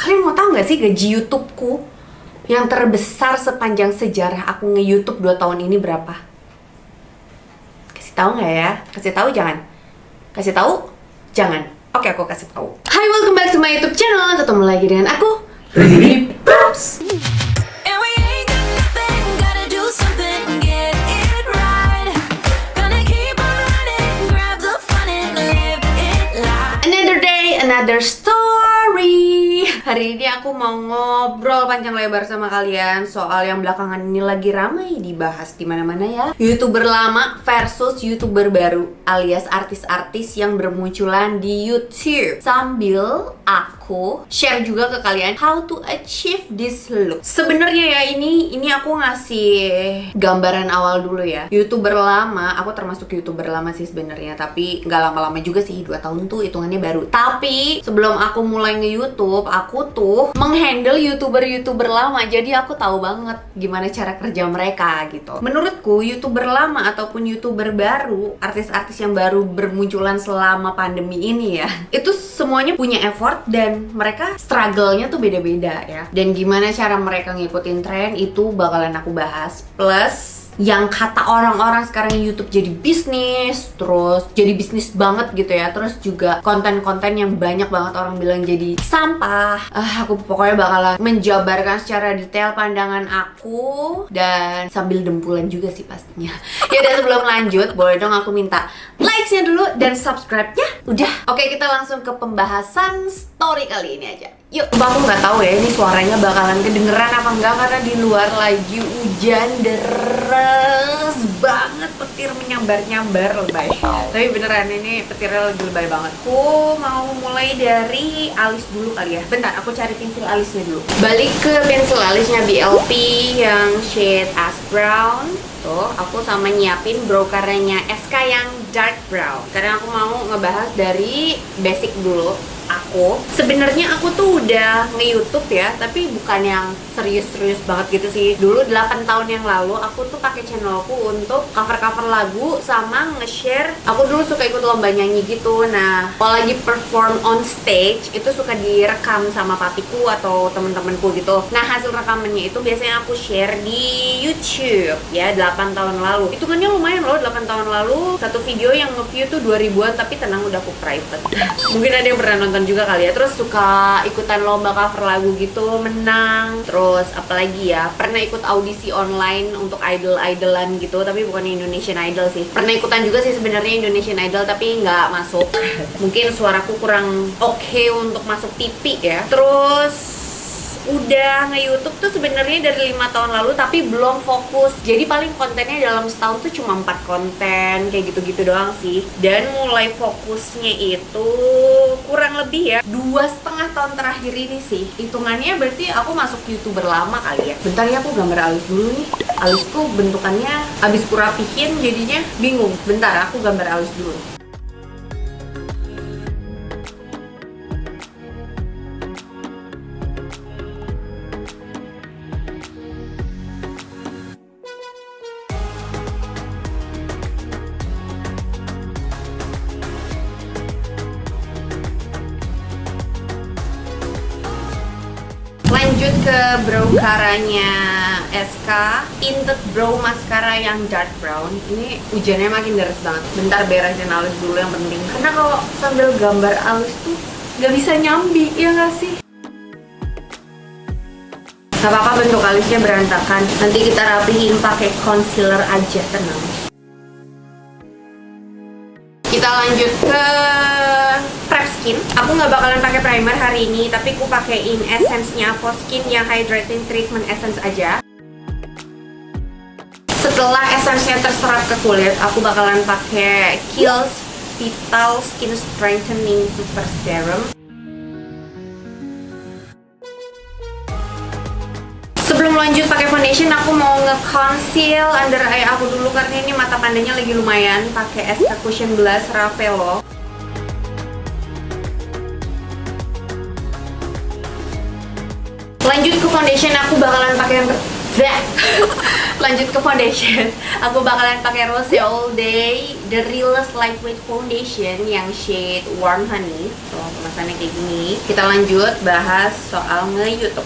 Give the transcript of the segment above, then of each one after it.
Kalian mau tahu nggak sih gaji YouTubeku yang terbesar sepanjang sejarah aku nge-YouTube 2 tahun ini berapa? Kasih tahu nggak ya? Kasih tahu jangan? Kasih tahu jangan? Oke, aku kasih tahu. Hai, welcome back to my YouTube channel. Ketemu lagi dengan aku, Rizky Props. Another day, another story. Hari ini aku mau ngobrol panjang lebar sama kalian soal yang belakangan ini lagi ramai dibahas di mana-mana ya. YouTuber lama versus YouTuber baru, alias artis-artis yang bermunculan di YouTube. Sambil aku share juga ke kalian how to achieve this look. Sebenarnya ya ini aku ngasih gambaran awal dulu ya. YouTuber lama, aku termasuk YouTuber lama sih sebenarnya, tapi nggak lama-lama juga sih, 2 tahun tuh hitungannya baru. Tapi sebelum aku mulai nge-YouTube, aku tuh menghandle YouTuber lama, jadi aku tahu banget gimana cara kerja mereka gitu. Menurutku YouTuber lama ataupun YouTuber baru, artis-artis yang baru bermunculan selama pandemi ini ya, itu semuanya punya effort dan mereka struggle-nya tuh beda-beda ya. Dan gimana cara mereka ngikutin tren itu bakalan aku bahas. Plus yang kata orang-orang sekarang YouTube jadi bisnis, terus jadi bisnis banget gitu ya. Terus juga konten-konten yang banyak banget orang bilang jadi sampah. Aku pokoknya bakalan menjabarkan secara detail pandangan aku dan sambil dempulan juga sih pastinya. Ya udah, sebelum lanjut, boleh dong aku minta likes-nya dulu dan subscribe-nya. Udah. Oke, kita langsung ke pembahasan story kali ini aja. Yuk, aku nggak tahu ya ini suaranya bakalan kedengeran apa enggak karena di luar lagi hujan deras banget, petir menyambar-nyambar, lebay. Tapi beneran ini petirnya lagi lebay banget. Aku mau mulai dari alis dulu kali ya. Bentar, aku cari pensil alisnya dulu. Balik ke pensil alisnya BLP yang shade ash brown. Tuh, aku sama nyiapin brow caranya SK yang dark brown. Karena aku mau ngebahas dari basic dulu. Sebenarnya aku tuh udah nge-YouTube ya, tapi bukan yang serius-serius banget gitu sih. Dulu 8 tahun yang lalu aku tuh pakai channelku untuk cover-cover lagu sama nge-share. Aku dulu suka ikut lomba nyanyi gitu. Nah, kalau lagi perform on stage itu suka direkam sama papiku atau temen-temenku gitu. Nah, hasil rekamannya itu biasanya aku share di YouTube ya, 8 tahun lalu. Itu kan lumayan loh, 8 tahun lalu satu video yang nge-view tuh 2000-an, tapi tenang, udah aku private. Mungkin ada yang pernah nonton juga kali ya. Terus suka ikutan lomba cover lagu gitu, menang. Terus apalagi ya, pernah ikut audisi online untuk idol-idolan gitu, tapi bukan Indonesian Idol sih. Pernah ikutan juga sih sebenarnya Indonesian Idol, tapi nggak masuk. Mungkin suaraku kurang oke untuk masuk TV ya. Terus udah nge-YouTube tuh sebenarnya dari 5 tahun lalu, tapi belum fokus. Jadi paling kontennya dalam setahun tuh cuma 4 konten, kayak gitu-gitu doang sih. Dan mulai fokusnya itu kurang lebih ya 2,5 tahun terakhir ini sih. Hitungannya berarti aku masuk YouTuber lama kali ya. Bentar ya, aku gambar alis dulu nih. Alisku bentukannya abis kurapihin jadinya bingung. Bentar, aku gambar alis dulu. Lanjut ke brow caranya SK Tinted Brow Mascara yang dark brown. Ini hujannya makin deras banget. Bentar beresin alis dulu yang penting. Karena kalau sambil gambar alis tuh gak bisa nyambi, ya gak sih? Gak apa-apa bentuk alisnya berantakan. Nanti kita rapihin pakai concealer aja, tenang. Kita lanjut ke prep skin. Aku nggak bakalan pakai primer hari ini, tapi aku pakein essence-nya Avoskin yang hydrating treatment essence aja. Setelah essence-nya terserap ke kulit, aku bakalan pakai Kiehl's Vital Skin Strengthening Super Serum. Sebelum lanjut pakai foundation, aku mau nge-conceal under eye aku dulu karena ini mata pandanya lagi lumayan. Pakai SK Cushion Blush Ravelo. Lanjut ke foundation, aku bakalan pakai yang Dah. Lanjut ke foundation. Aku bakalan pakai Rose All Day The Realest Lightweight Foundation yang shade Warm Honey. Tuh, kemasannya kayak gini. Kita lanjut bahas soal nge-YouTube.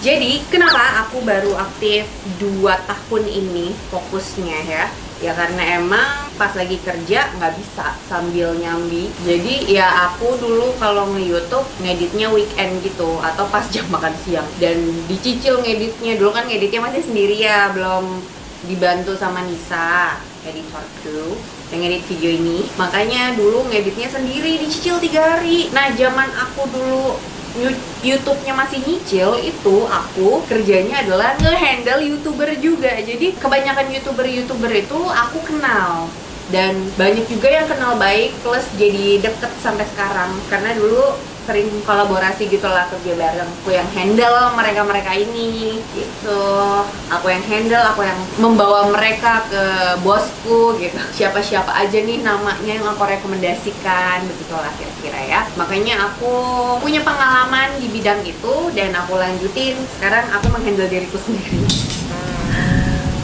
Jadi, kenapa aku baru aktif 2 tahun ini fokusnya ya? Ya karena emang pas lagi kerja nggak bisa sambil nyambi. Jadi ya aku dulu kalau nge-YouTube ngeditnya weekend gitu atau pas jam makan siang. Dan dicicil ngeditnya, dulu kan ngeditnya masih sendiri ya, belum dibantu sama Nisa, editorku yang ngedit video ini. Makanya dulu ngeditnya sendiri, dicicil 3 hari. Nah zaman aku dulu YouTube-nya masih nyicil, itu aku kerjanya adalah nge-handle YouTuber juga. Jadi kebanyakan YouTuber itu aku kenal. Dan banyak juga yang kenal baik plus jadi deket sampai sekarang. Karena dulu sering kolaborasi gitulah, kerja bareng. Aku yang handle mereka ini gitu. Aku yang handle, aku yang membawa mereka ke bosku gitu. Siapa-siapa aja nih namanya yang aku rekomendasikan, begitulah kira-kira ya. Makanya aku punya pengalaman di bidang itu dan aku lanjutin. Sekarang aku menghandle diriku sendiri.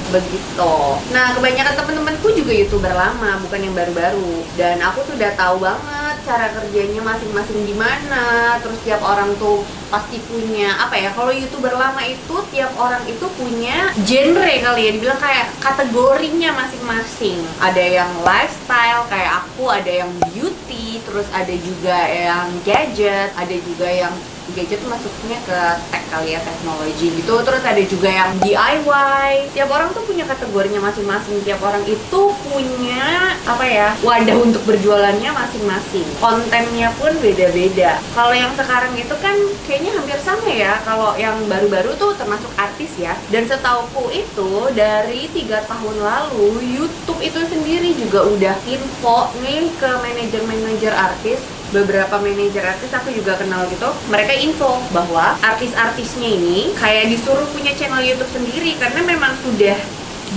Begitu. Nah, kebanyakan temen-temenku juga YouTuber lama, bukan yang baru-baru. Dan aku sudah tahu banget cara kerjanya masing-masing gimana. Terus tiap orang tuh pasti punya apa ya? Kalau YouTuber lama itu tiap orang itu punya genre kali ya, dibilang kayak kategorinya masing-masing. Ada yang lifestyle kayak aku, ada yang beauty, terus ada juga yang gadget, ada juga yang gadget masuknya ke tech kali ya, teknologi gitu. Terus ada juga yang DIY. Tiap orang tuh punya kategorinya masing-masing. Tiap orang itu punya apa ya, wadah untuk berjualannya masing-masing. Kontennya pun beda-beda. Kalau yang sekarang itu kan kayaknya hampir sama ya. Kalau yang baru-baru tuh termasuk artis ya. Dan setauku itu dari 3 tahun lalu YouTube itu sendiri juga udah info nih ke manajer-manajer artis. Beberapa manajer artis aku juga kenal gitu, mereka info bahwa artis-artisnya ini kayak disuruh punya channel YouTube sendiri karena memang sudah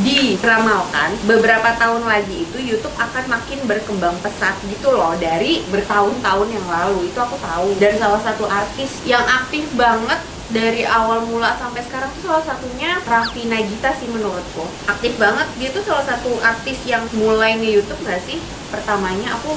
diramalkan beberapa tahun lagi itu YouTube akan makin berkembang pesat gitu loh dari bertahun-tahun yang lalu. Itu aku tahu. Dan salah satu artis yang aktif banget dari awal mula sampai sekarang tuh salah satunya Raffi Nagita sih menurutku. Aktif banget, dia tuh salah satu artis yang mulai nge-YouTube gak sih? Pertamanya aku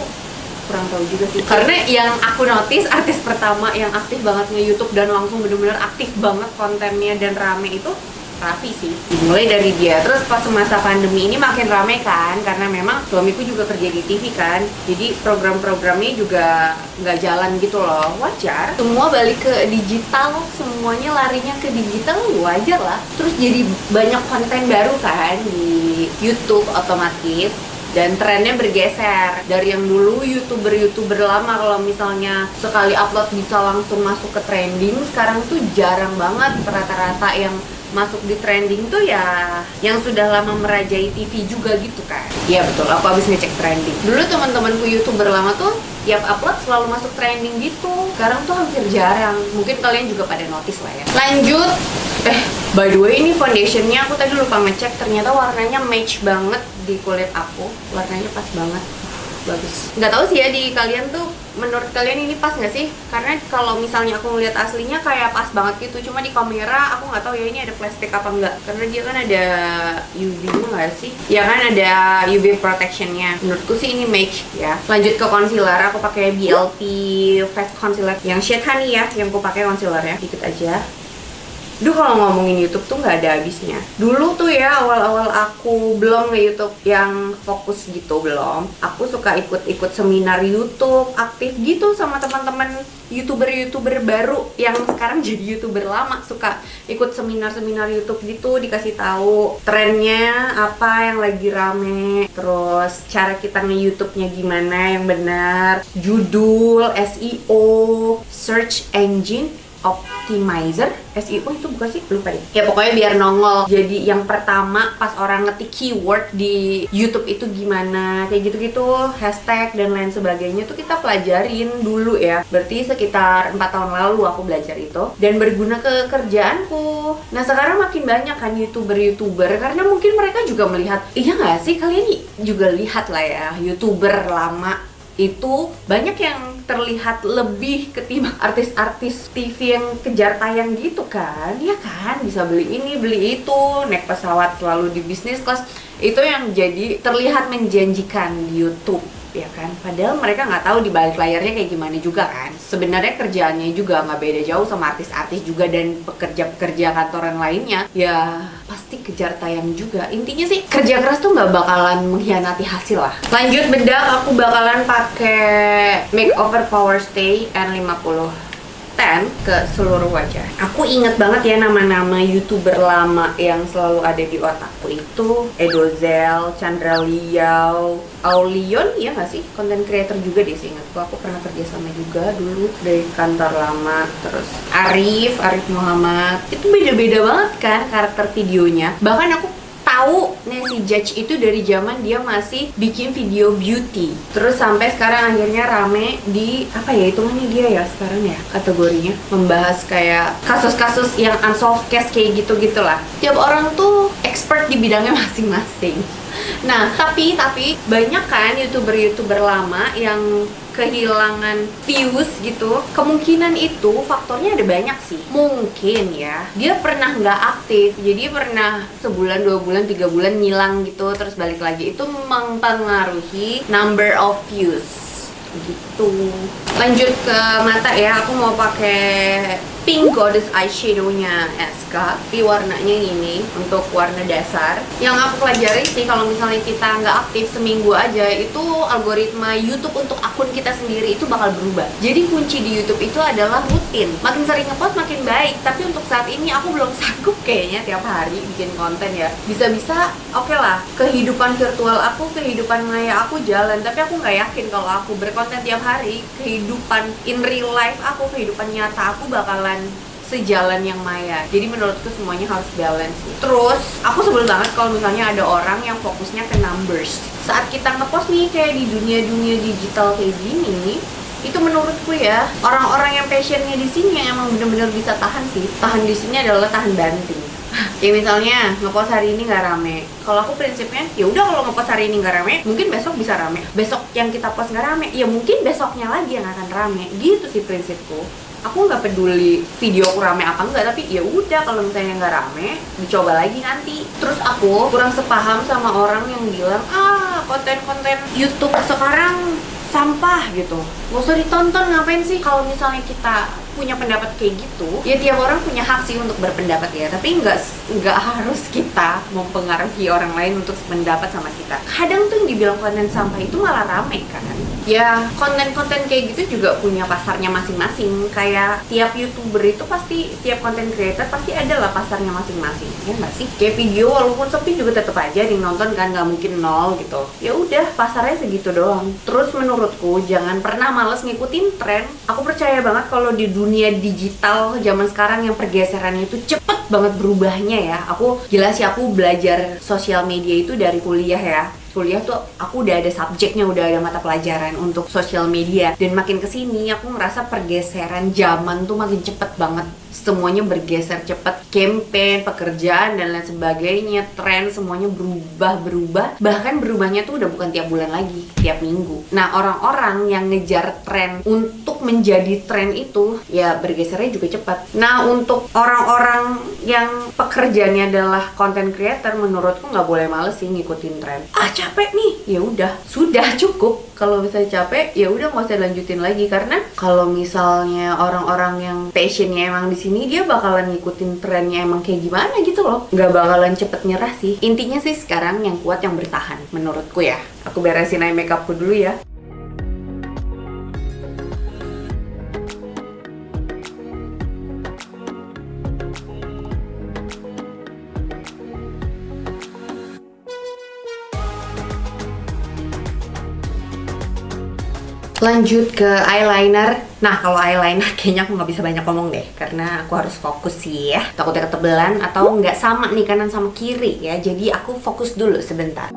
kurang tahu juga sih, karena yang aku notice artis pertama yang aktif banget nge-YouTube dan langsung bener-bener aktif banget kontennya dan rame itu Raffi sih. Mulai dari dia, terus pas masa pandemi ini makin rame kan, karena memang suamiku juga kerja di TV kan, jadi program-programnya juga nggak jalan gitu loh. Wajar, semua balik ke digital, semuanya larinya ke digital, wajar lah. Terus jadi banyak konten baru kan di YouTube otomatis. Dan trennya bergeser dari yang dulu youtuber lama kalau misalnya sekali upload bisa langsung masuk ke trending, sekarang tuh jarang banget. Rata-rata yang masuk di trending tuh ya yang sudah lama merajai TV juga gitu kan. Iya betul, aku habis ngecek trending. Dulu teman-temanku YouTuber lama tuh tiap upload selalu masuk trending gitu. Sekarang tuh hampir jarang. Mungkin kalian juga pada notice lah ya. Lanjut. By the way ini foundationnya aku tadi lupa ngecek, ternyata warnanya match banget di kulit aku. Warnanya pas banget. Bagus. Nggak tahu sih ya di kalian tuh, menurut kalian ini pas nggak sih? Karena kalau misalnya aku ngeliat aslinya kayak pas banget gitu, cuma di kamera aku nggak tahu ya ini ada plastik apa enggak. Karena dia kan ada UV-nya nggak sih? Ya kan ada UV protectionnya. Menurutku sih ini match ya. Lanjut ke concealer, aku pakai BLT Fast Concealer yang shade honey ya, yang aku pakai concealernya dikit aja. Duh, kalau ngomongin YouTube tuh nggak ada habisnya. Dulu tuh ya awal-awal aku belum nge-YouTube yang fokus gitu, belum. Aku suka ikut-ikut seminar YouTube, aktif gitu sama teman-teman YouTuber baru yang sekarang jadi YouTuber lama. Suka ikut seminar-seminar YouTube gitu, dikasih tahu trennya apa yang lagi rame, terus cara kita nge-YouTube-nya gimana yang benar, judul, SEO, search engine optimizer, SEO itu bukan sih? Lupa deh. Ya pokoknya biar nongol. Jadi yang pertama pas orang ngetik keyword di YouTube itu gimana, kayak gitu-gitu, hashtag dan lain sebagainya tuh kita pelajarin dulu ya. Berarti sekitar 4 tahun lalu aku belajar itu dan berguna ke kerjaanku. Nah sekarang makin banyak kan YouTuber karena mungkin mereka juga melihat, iya nggak sih, kalian juga lihat lah ya YouTuber lama itu banyak yang terlihat lebih ketimbang artis-artis TV yang kejar tayang gitu kan. Ya kan, bisa beli ini, beli itu, naik pesawat selalu di bisnis kelas. Itu yang jadi terlihat menjanjikan di YouTube, ya kan? Padahal mereka nggak tahu di balik layarnya kayak gimana juga kan. Sebenarnya kerjaannya juga nggak beda jauh sama artis-artis juga dan pekerja-pekerja kantoran lainnya. Ya pasti kejar tayang juga. Intinya sih kerja keras tuh nggak bakalan mengkhianati hasil lah. Lanjut bedak, aku bakalan pakai makeover power stay N50 ke seluruh wajah. Aku inget banget ya nama-nama YouTuber lama yang selalu ada di otakku itu Edozel, Chandra Liao, Aulion, ya nggak sih? Content creator juga deh seingatku. Aku pernah kerja sama juga dulu dari kantor lama. Terus Arif Muhammad. Itu beda-beda banget kan karakter videonya. Bahkan aku tahu Nancy Judge itu dari zaman dia masih bikin video beauty. Terus sampai sekarang akhirnya rame di apa ya, hitungannya dia ya sekarang ya kategorinya, membahas kayak kasus-kasus yang unsolved case kayak gitu-gitulah. Tiap orang tuh expert di bidangnya masing-masing. Nah, tapi banyak kan YouTuber lama yang kehilangan views gitu. Kemungkinan itu faktornya ada banyak sih. Mungkin ya, dia pernah nggak aktif, jadi pernah sebulan, 2 bulan, 3 bulan ngilang gitu, terus balik lagi. Itu mempengaruhi number of views gitu. Lanjut ke mata ya, aku mau pakai Pink Goddess eyeshadow-nya SK. Tapi warnanya ini untuk warna dasar. Yang aku pelajari sih, kalau misalnya kita nggak aktif seminggu aja, itu algoritma YouTube untuk akun kita sendiri itu bakal berubah. Jadi kunci di YouTube itu adalah rutin. Makin sering ngepost makin baik. Tapi untuk saat ini aku belum sanggup kayaknya tiap hari bikin konten ya. Bisa-bisa oke lah, kehidupan virtual aku, kehidupan maya aku jalan. Tapi aku nggak yakin kalau aku berkonten tiap hari, kehidupan in real life aku, kehidupan nyata aku bakalan sejalan yang maya. Jadi menurutku semuanya harus balance. Terus aku sebel banget kalau misalnya ada orang yang fokusnya ke numbers. Saat kita ngepost nih kayak di dunia digital kayak gini, itu menurutku ya, orang-orang yang passionnya di sini yang emang bener-bener bisa tahan sih. Tahan di sini adalah tahan banting. Kayak misalnya ngepost hari ini nggak rame. Kalau aku prinsipnya ya udah, kalau ngepost hari ini nggak rame, mungkin besok bisa rame. Besok yang kita post nggak rame, ya mungkin besoknya lagi yang akan rame. Gitu sih prinsipku. Aku nggak peduli video aku rame apa enggak, tapi ya udah kalau misalnya nggak rame, dicoba lagi nanti. Terus aku kurang sepaham sama orang yang bilang konten-konten YouTube sekarang sampah gitu, nggak usah ditonton, ngapain sih? Kalau misalnya kita punya pendapat kayak gitu, ya tiap orang punya hak sih untuk berpendapat ya, tapi nggak harus kita mempengaruhi orang lain untuk pendapat sama kita. Kadang tuh yang dibilang konten sampah itu malah rame kan. Ya konten-konten kayak gitu juga punya pasarnya masing-masing. Kayak tiap YouTuber itu pasti, tiap konten creator pasti ada lah pasarnya masing-masing, ya nggak sih? Kayak video walaupun sepi juga tetap aja yang nonton kan, nggak mungkin nol gitu. Ya udah, pasarnya segitu doang. Terus menurutku jangan pernah males ngikutin tren. Aku percaya banget kalau di dunia digital zaman sekarang yang pergeserannya itu cepet banget berubahnya ya. Aku gila sih, aku belajar sosial media itu dari kuliah ya. Kuliah tuh aku udah ada subjeknya, udah ada mata pelajaran untuk sosial media. Dan makin kesini aku ngerasa pergeseran zaman tuh makin cepet banget. Semuanya bergeser cepet, campaign, pekerjaan dan lain sebagainya, tren semuanya berubah. Bahkan berubahnya tuh udah bukan tiap bulan lagi, tiap minggu. Nah, orang-orang yang ngejar tren untuk menjadi tren itu ya bergesernya juga cepat. Nah, untuk orang-orang yang pekerjaannya adalah content creator, menurutku nggak boleh males sih ngikutin tren. Capek nih, ya udah, sudah cukup. Kalau misalnya capek, ya udah nggak usah lanjutin lagi, karena kalau misalnya orang-orang yang passionnya emang di sini, dia bakalan ngikutin trennya emang kayak gimana gitu loh, nggak bakalan cepet nyerah sih. Intinya sih sekarang yang kuat yang bertahan, menurutku ya. Aku beresin eye makeupku dulu ya. Lanjut ke eyeliner. Nah, kalau eyeliner kayaknya aku nggak bisa banyak ngomong deh, karena aku harus fokus sih ya. Takutnya ketebelan atau nggak sama nih kanan sama kiri ya. Jadi aku fokus dulu sebentar.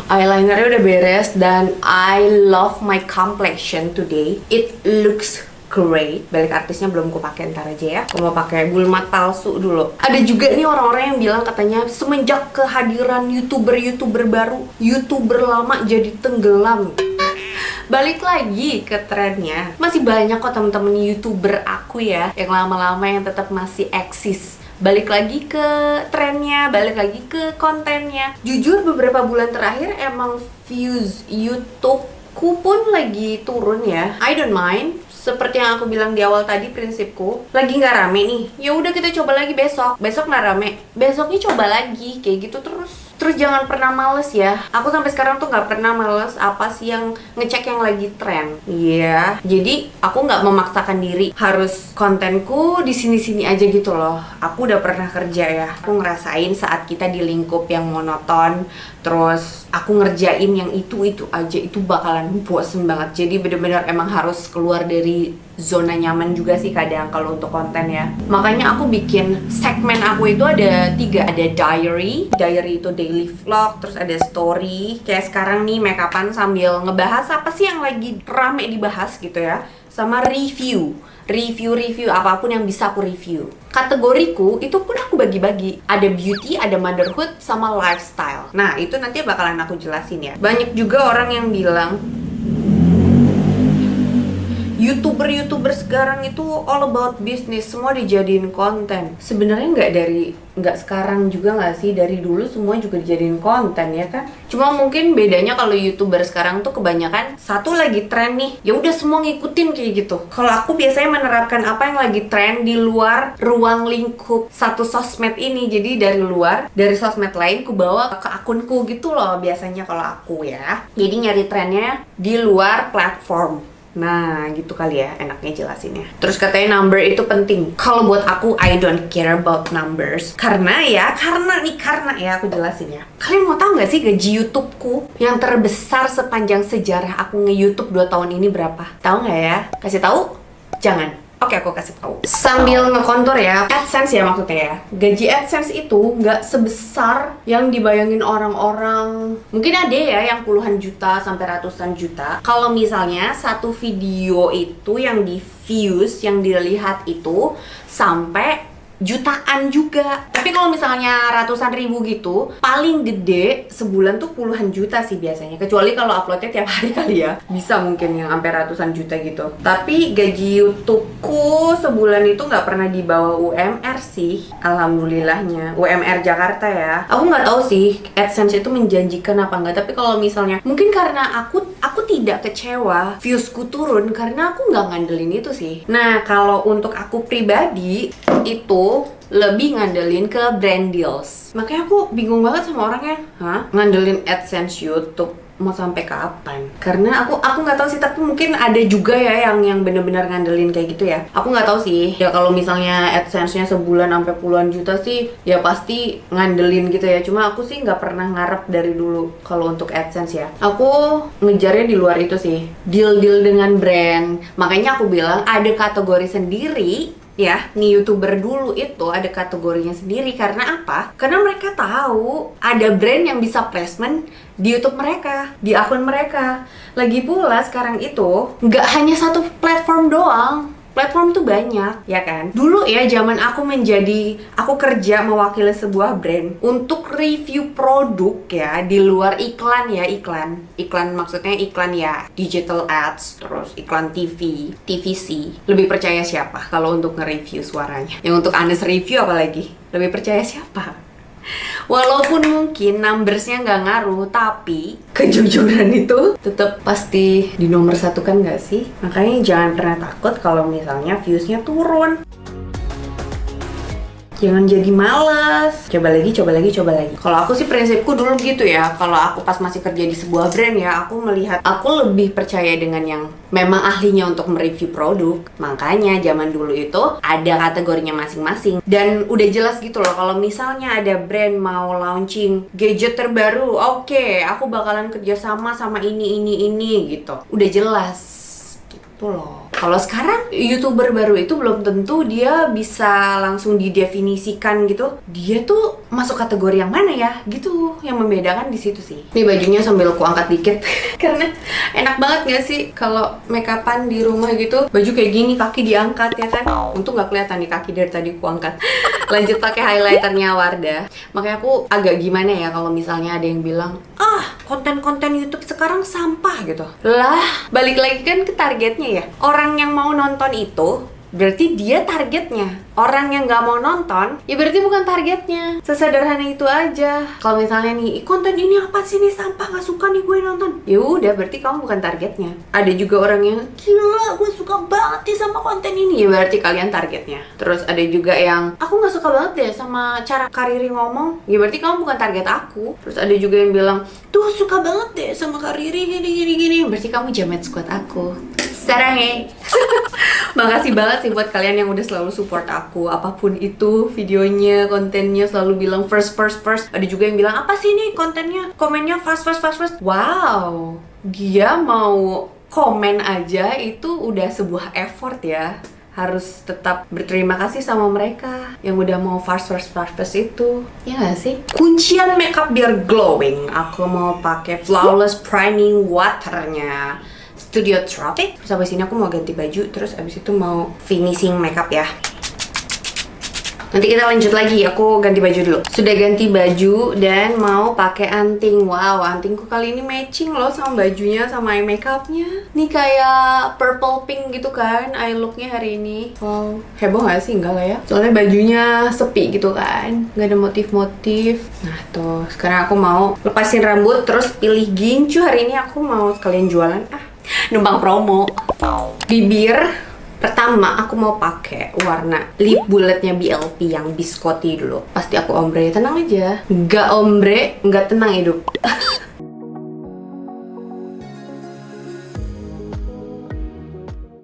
Eyelinernya udah beres dan I love my complexion today. It looks great. Balik artisnya belum ku pakai, ntar aja ya. Aku mau pakai bulu mat palsu dulu. Ada juga nih orang-orang yang bilang katanya semenjak kehadiran YouTuber baru, YouTuber lama jadi tenggelam. Balik lagi ke trennya. Masih banyak kok temen-temen YouTuber aku ya yang lama-lama yang tetap masih eksis. Balik lagi ke trennya, balik lagi ke kontennya. Jujur beberapa bulan terakhir emang views YouTubeku pun lagi turun ya. I don't mind. Seperti yang aku bilang di awal tadi, prinsipku lagi nggak rame nih, ya udah kita coba lagi besok nggak rame, besoknya coba lagi, kayak gitu terus jangan pernah males ya. Aku sampai sekarang tuh nggak pernah males apa sih yang ngecek yang lagi tren. Iya, jadi aku nggak memaksakan diri harus kontenku di sini aja gitu loh. Aku udah pernah kerja ya, aku ngerasain saat kita di lingkup yang monoton, terus aku ngerjain yang itu aja, itu bakalan bosen banget. Jadi bener-bener emang harus keluar dari zona nyaman juga sih kadang kalau untuk konten ya. Makanya aku bikin segmen aku itu ada 3. Ada diary itu daily vlog, terus ada story kayak sekarang nih make-upan sambil ngebahas apa sih yang lagi rame dibahas gitu ya, sama review apapun yang bisa aku review. Kategoriku itu pun aku bagi-bagi, ada beauty, ada motherhood, sama lifestyle. Nah itu nanti bakalan aku jelasin ya. Banyak juga orang yang bilang YouTuber sekarang itu all about business, semua dijadiin konten. Sebenarnya nggak sekarang juga nggak sih, dari dulu semua juga dijadiin konten ya kan. Cuma mungkin bedanya kalau YouTuber sekarang tuh kebanyakan satu lagi tren nih, ya udah semua ngikutin kayak gitu. Kalau aku biasanya menerapkan apa yang lagi tren di luar ruang lingkup satu sosmed ini. Jadi dari luar, dari sosmed lain ku bawa ke akunku gitu loh biasanya kalau aku ya. Jadi nyari trennya di luar platform. Nah gitu kali ya enaknya jelasinnya. Terus katanya number itu penting. Kalau buat aku, I don't care about numbers. Karena aku jelasin ya. Kalian mau tahu nggak sih gaji YouTubeku yang terbesar sepanjang sejarah aku nge-YouTube 2 tahun ini berapa? Tahu nggak ya? Kasih tahu? Jangan. Oke, aku kasih tahu. Sambil ngekontor ya, AdSense ya maksudnya ya. Gaji AdSense itu nggak sebesar yang dibayangin orang-orang. Mungkin ada ya yang puluhan juta sampai ratusan juta. Kalau misalnya satu video itu yang di views, yang dilihat itu sampai jutaan juga. Tapi kalau misalnya ratusan ribu gitu, paling gede sebulan tuh puluhan juta sih biasanya. Kecuali kalau uploadnya tiap hari kali ya, bisa mungkin yang sampai ratusan juta gitu. Tapi gaji YouTubeku sebulan itu nggak pernah di bawah UMR sih, alhamdulillahnya. UMR Jakarta ya. Aku nggak tahu sih AdSense itu menjanjikan apa enggak. Tapi kalau misalnya mungkin karena aku tidak kecewa viewsku turun karena aku nggak ngandelin itu sih. Nah kalau untuk aku pribadi itu lebih ngandelin ke brand deals. Makanya aku bingung banget sama orangnya, ngandelin AdSense YouTube mau sampai kapan? Karena aku nggak tahu sih, tapi mungkin ada juga ya yang benar-benar ngandelin kayak gitu ya. Aku nggak tahu sih. Ya kalau misalnya AdSense-nya sebulan sampai puluhan juta sih, ya pasti ngandelin gitu ya. Cuma aku sih nggak pernah ngarep dari dulu kalau untuk AdSense ya. Aku ngejarnya di luar itu sih, deal-deal dengan brand. Makanya aku bilang ada kategori sendiri. Ya, nih YouTuber dulu itu ada kategorinya sendiri. Karena apa? Karena mereka tahu ada brand yang bisa placement di YouTube mereka, di akun mereka. Lagi pula sekarang itu nggak hanya satu platform doang. Platform tuh banyak, ya kan? Dulu ya, zaman aku kerja mewakili sebuah brand untuk review produk ya, di luar iklan ya, iklan maksudnya iklan ya, digital ads, terus iklan TV, TVC. Lebih percaya siapa kalau untuk nge-review suaranya? Yang untuk Anes review apalagi? Lebih percaya siapa? Walaupun mungkin numbersnya nggak ngaruh, tapi kejujuran itu tetap pasti di nomor 1 kan nggak sih? Makanya jangan pernah takut kalau misalnya viewsnya turun. Jangan jadi malas. Coba lagi. Kalau aku sih prinsipku dulu gitu ya. Kalau aku pas masih kerja di sebuah brand ya, aku melihat aku lebih percaya dengan yang memang ahlinya untuk mereview produk. Makanya zaman dulu itu ada kategorinya masing-masing. Dan udah jelas gitu loh, kalau misalnya ada brand mau launching gadget terbaru, oke, aku bakalan kerjasama sama ini gitu. Udah jelas gitu loh. Kalau sekarang YouTuber baru itu belum tentu dia bisa langsung didefinisikan gitu. Dia tuh masuk kategori yang mana ya? Gitu. Yang membedakan di situ sih. Ini bajunya sambil aku angkat dikit karena enak banget gak sih kalau make upan di rumah gitu. Baju kayak gini kaki diangkat ya kan. Untung gak kelihatan nih kaki dari tadi aku angkat. Lanjut pakai highlighternya Wardah. Makanya aku agak gimana ya kalau misalnya ada yang bilang, konten-konten YouTube sekarang sampah gitu. Lah, balik lagi kan ke targetnya ya. Orang yang mau nonton itu berarti dia targetnya. Orang yang nggak mau nonton, ya berarti bukan targetnya. Sesederhana itu aja. Kalau misalnya nih, konten ini apa sih nih sampah, nggak suka nih gue nonton. Ya udah, berarti kamu bukan targetnya. Ada juga orang yang gila, gue suka banget nih sama konten ini. Ya berarti kalian targetnya. Terus ada juga yang aku nggak suka banget deh sama cara Kariri ngomong. Ya berarti kamu bukan target aku. Terus ada juga yang bilang, tuh suka banget deh sama Kariri gini. Berarti kamu jamet squad aku. Sarang ya. Makasih banget sih buat kalian yang udah selalu support aku. Apapun itu videonya, kontennya, selalu bilang first. Ada juga yang bilang, apa sih nih kontennya, komennya fast. Wow, dia mau komen aja itu udah sebuah effort ya. Harus tetap berterima kasih sama mereka yang udah mau fast itu. Ya gak sih? Kuncian makeup biar glowing, aku mau pakai Flawless Priming Waternya Studio Tropic. Terus abis ini aku mau ganti baju, terus abis itu mau finishing makeup ya. Nanti kita lanjut lagi, aku ganti baju dulu. Sudah ganti baju dan mau pakai anting. Wow, antingku kali ini matching loh sama bajunya, sama eye makeupnya. Nih kayak purple pink gitu kan eye looknya hari ini. Wow, heboh gak sih? Enggak lah ya. Soalnya bajunya sepi gitu kan, nggak ada motif-motif. Nah tuh, sekarang aku mau lepasin rambut, terus pilih gincu. Hari ini aku mau sekalian jualan. Numpang promo. Bibir pertama aku mau pakai warna lip bulletnya BLP yang biscotti dulu. Pasti aku ombre, tenang aja. Nggak ombre, nggak tenang hidup.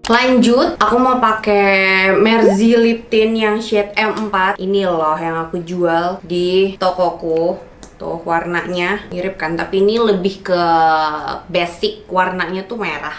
Lanjut, aku mau pakai Merzi Lip Tint yang shade M4. Ini loh yang aku jual di tokoku. Tuh warnanya mirip kan, tapi ini lebih ke basic, warnanya tuh merah.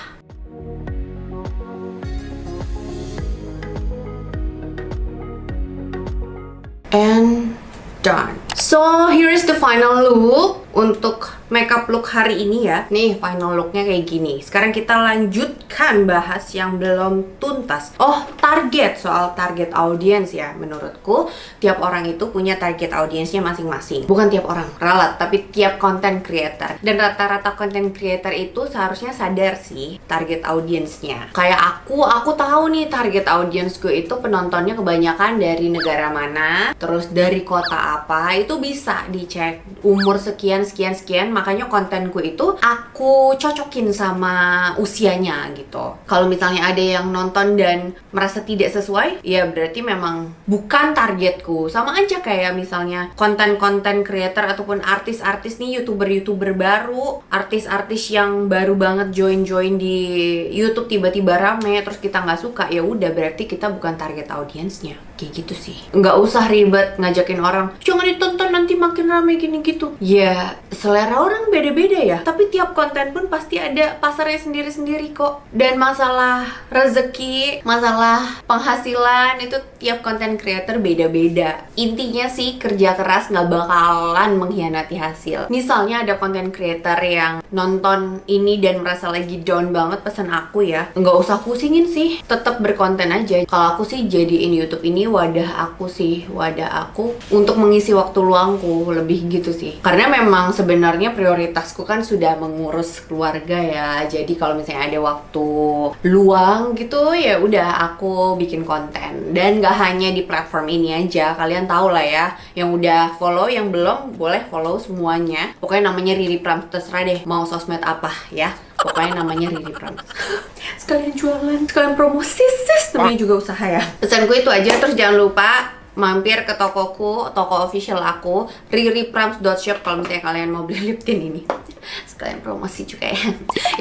And done. So here is the final look untuk makeup look hari ini ya. Nih final looknya kayak gini. Sekarang kita lanjutkan bahas yang belum tuntas. Target, soal target audience ya. Menurutku tiap orang itu punya target audiensnya masing-masing. Bukan tiap orang, ralat, tapi tiap content creator. Dan rata-rata content creator itu seharusnya sadar sih target audiensnya. Kayak aku tahu nih target audiensku itu penontonnya kebanyakan dari negara mana, terus dari kota apa, itu bisa dicek. Umur sekian, makanya kontenku itu aku cocokin sama usianya gitu. Kalau misalnya ada yang nonton dan merasa tidak sesuai, ya berarti memang bukan targetku. Sama aja kayak misalnya konten-konten creator ataupun artis-artis nih, youtuber baru, artis-artis yang baru banget join di YouTube tiba-tiba rame, terus kita nggak suka, ya udah berarti kita bukan target audiensnya. Kayak gitu sih. Nggak usah ribet ngajakin orang, jangan ditonton nanti makin rame gini gitu. Ya selera orang beda-beda ya, tapi tiap konten pun pasti ada pasarnya sendiri-sendiri kok. Dan masalah rezeki, masalah penghasilan itu tiap konten creator beda-beda. Intinya sih kerja keras nggak bakalan mengkhianati hasil. Misalnya ada konten creator yang nonton ini dan merasa lagi down banget, pesan aku ya, nggak usah pusingin sih, tetap berkonten aja. Kalau aku sih jadiin YouTube ini wadah aku untuk mengisi waktu luangku, lebih gitu sih. Karena memang sebenarnya prioritasku kan sudah mengurus keluarga ya. Jadi kalau misalnya ada waktu luang gitu, ya udah aku bikin konten. Dan gak hanya di platform ini aja, kalian tahu lah ya. Yang udah follow, yang belum boleh follow semuanya. Pokoknya namanya Riri Prams, terserah deh mau sosmed apa ya. Pokoknya namanya Riri Prams. Sekalian jualan, sekalian promosi, namanya juga usaha ya. Pesanku itu aja. Terus jangan lupa mampir ke tokoku, toko official aku, ririprams.shop kalau misalnya kalian mau beli lip tint ini. sekalian promosi juga ya.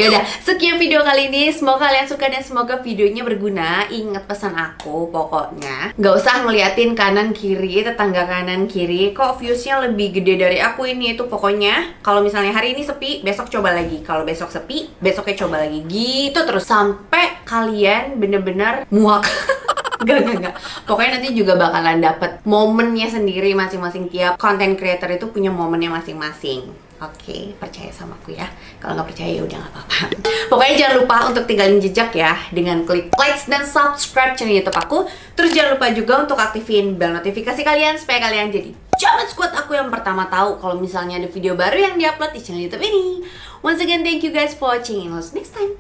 Yaudah, sekian video kali ini. Semoga kalian suka dan semoga videonya berguna. Ingat pesan aku, pokoknya nggak usah ngeliatin kanan kiri, tetangga kanan kiri. Kok viewsnya lebih gede dari aku ini itu. Pokoknya kalau misalnya hari ini sepi, besok coba lagi. Kalau besok sepi, besoknya coba lagi. Gitu terus sampai kalian bener-bener muak. Enggak. Pokoknya nanti juga bakalan dapet momennya sendiri masing-masing. Tiap content creator itu punya momennya masing-masing. Oke, percaya sama aku ya. Kalau nggak percaya ya udah nggak apa-apa. Pokoknya jangan lupa untuk tinggalin jejak ya dengan klik like dan subscribe channel YouTube aku. Terus jangan lupa juga untuk aktifin bel notifikasi kalian supaya kalian jadi Jaman Squad aku yang pertama tahu kalau misalnya ada video baru yang diupload di channel YouTube ini. Once again, thank you guys for watching and we'll see you next time.